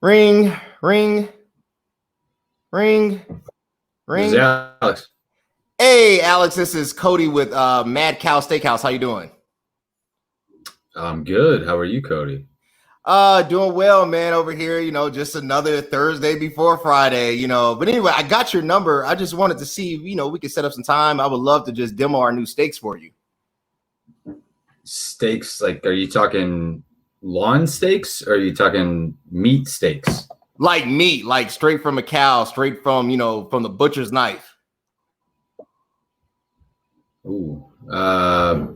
Ring, ring, ring, This is ring. Alex. Hey, Alex, this is Cody with Mad Cow Steakhouse. How you doing? I'm good. How are you, Cody? Doing well, man, over here. Just another Thursday before Friday, But anyway, I got your number. I just wanted to see, we could set up some time. I would love to just demo our new steaks for you. Steaks, like, are you talking lawn steaks or are you talking meat steaks? Like meat, like straight from a cow, straight from, from the butcher's knife. Ooh, bro,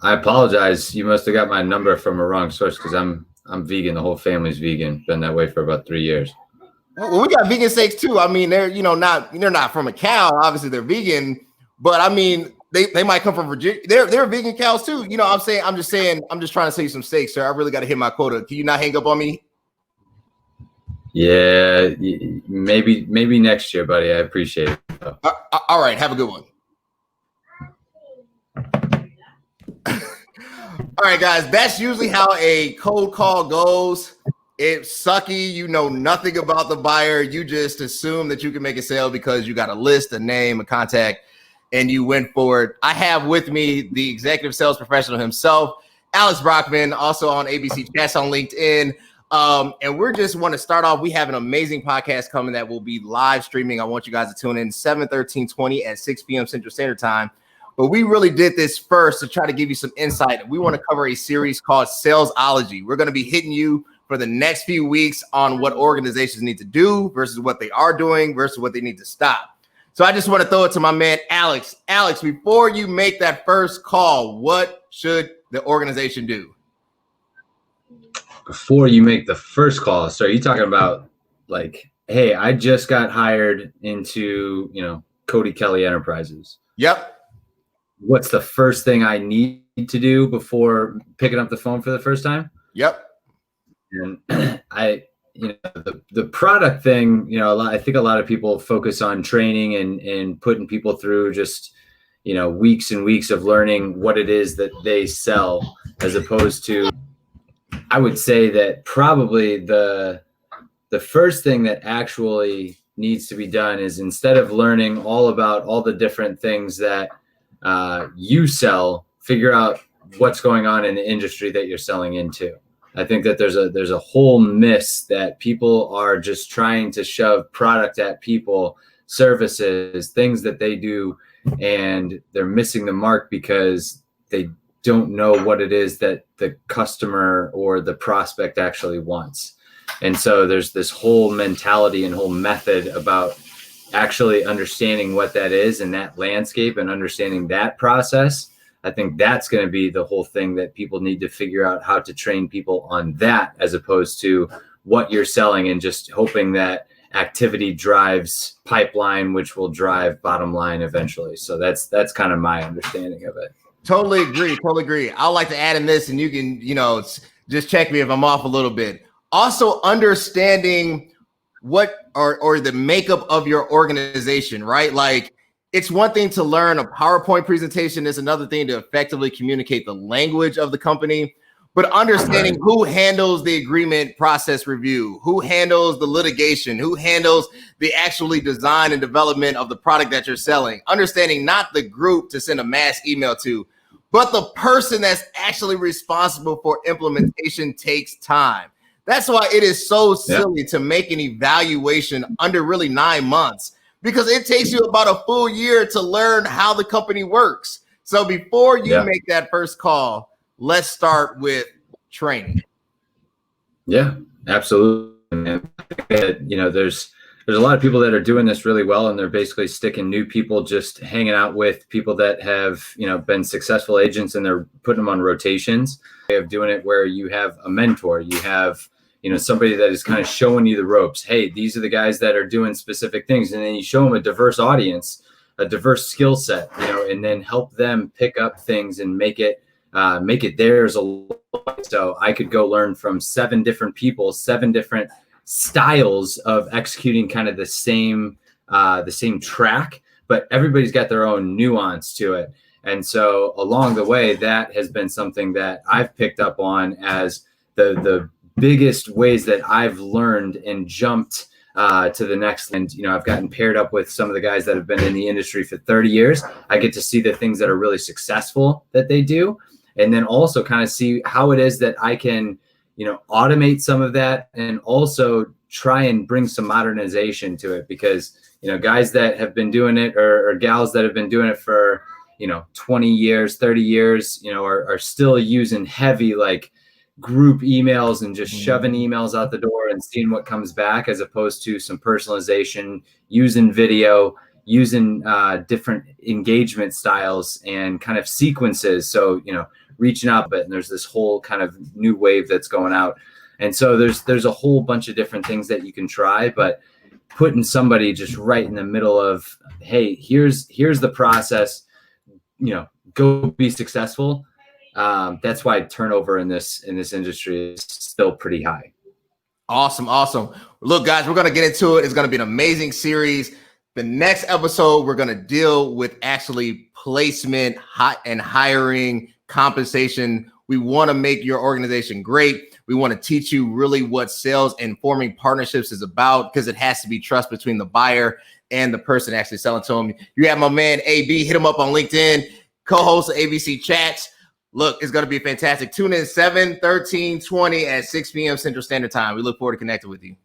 I apologize. You must have got my number from a wrong source because I'm vegan. The whole family's vegan. Been that way for about 3 years. Well, we got vegan steaks too. I mean, they're not from a cow. Obviously, they're vegan, but I mean, they might come from Virginia. They're vegan cows too. I'm just trying to sell you some steaks, sir. I really got to hit my quota. Can you not hang up on me? Yeah, maybe next year, buddy. I appreciate it. All right, have a good one. All right, guys, that's usually how a cold call goes. It's sucky. You know nothing about the buyer. You just assume that you can make a sale because you got a list, a name, a contact, and you went for it. I have with me the executive sales professional himself, Alex Brockman, also on ABC Chats on LinkedIn. And we're just want to start off. We have an amazing podcast coming that will be live streaming. I want you guys to tune in 7/13/20 at 6 p.m. Central Standard Time. But we really did this first to try to give you some insight. We want to cover a series called Sales-ology. We're going to be hitting you for the next few weeks on what organizations need to do versus what they are doing versus what they need to stop. So I just want to throw it to my man, Alex. Alex, before you make that first call, what should the organization do? Before you make the first call, so are you talking about like, hey, I just got hired into, Cody Kelly Enterprises. Yep. What's the first thing I need to do before picking up the phone for the first time? Yep. And the product thing, I think a lot of people focus on training and putting people through just, weeks and weeks of learning what it is that they sell, as opposed to, I would say that probably the first thing that actually needs to be done is, instead of learning all about all the different things that you sell, figure out what's going on in the industry that you're selling into. I think that there's a whole miss that people are just trying to shove product at people, services, things that they do, and they're missing the mark because they don't know what it is that the customer or the prospect actually wants. And so there's this whole mentality and whole method about actually understanding what that is and that landscape and understanding that process. I think that's going to be the whole thing that people need to figure out, how to train people on that, as opposed to what you're selling and just hoping that activity drives pipeline, which will drive bottom line eventually. So that's kind of my understanding of it. Totally agree. I'd like to add in this, and you can, just check me if I'm off a little bit. Also understanding what or the makeup of your organization, right? Like, it's one thing to learn a PowerPoint presentation. It's another thing to effectively communicate the language of the company, but understanding who handles the agreement process review, who handles the litigation, who handles the actually design and development of the product that you're selling, understanding not the group to send a mass email to, but the person that's actually responsible for implementation takes time. That's why it is so silly to make an evaluation under really 9 months, because it takes you about a full year to learn how the company works. So before you make that first call, let's start with training. Yeah, absolutely. Man. There's a lot of people that are doing this really well, and they're basically sticking new people, just hanging out with people that have, been successful agents, and they're putting them on rotations. They have doing it where you have a mentor, you have, somebody that is kind of showing you the ropes. Hey, these are the guys that are doing specific things. And then you show them a diverse audience, a diverse skill set, and then help them pick up things and make it theirs. So I could go learn from 7 different people, 7 different styles of executing kind of the same track, but everybody's got their own nuance to it. And so along the way, that has been something that I've picked up on as the biggest ways that I've learned and jumped to the next. And, I've gotten paired up with some of the guys that have been in the industry for 30 years. I get to see the things that are really successful that they do. And then also kind of see how it is that I can, automate some of that and also try and bring some modernization to it, because, guys that have been doing it or gals that have been doing it for, 20 years, 30 years, are still using heavy, like, group emails and just shoving emails out the door and seeing what comes back, as opposed to some personalization, using video, using different engagement styles and kind of sequences. So, reaching out, but there's this whole kind of new wave that's going out. And so there's a whole bunch of different things that you can try, but putting somebody just right in the middle of, hey, here's the process, go be successful. That's why turnover in this industry is still pretty high. Awesome. Look, guys, we're going to get into it. It's going to be an amazing series. The next episode, we're going to deal with actually placement and hiring, compensation. We want to make your organization great. We want to teach you really what sales and forming partnerships is about, because it has to be trust between the buyer and the person actually selling to them. You have my man, AB. Hit him up on LinkedIn, co-host of ABC Chats. Look, it's going to be fantastic. Tune in 7/13/20 at 6 p.m. Central Standard Time. We look forward to connecting with you.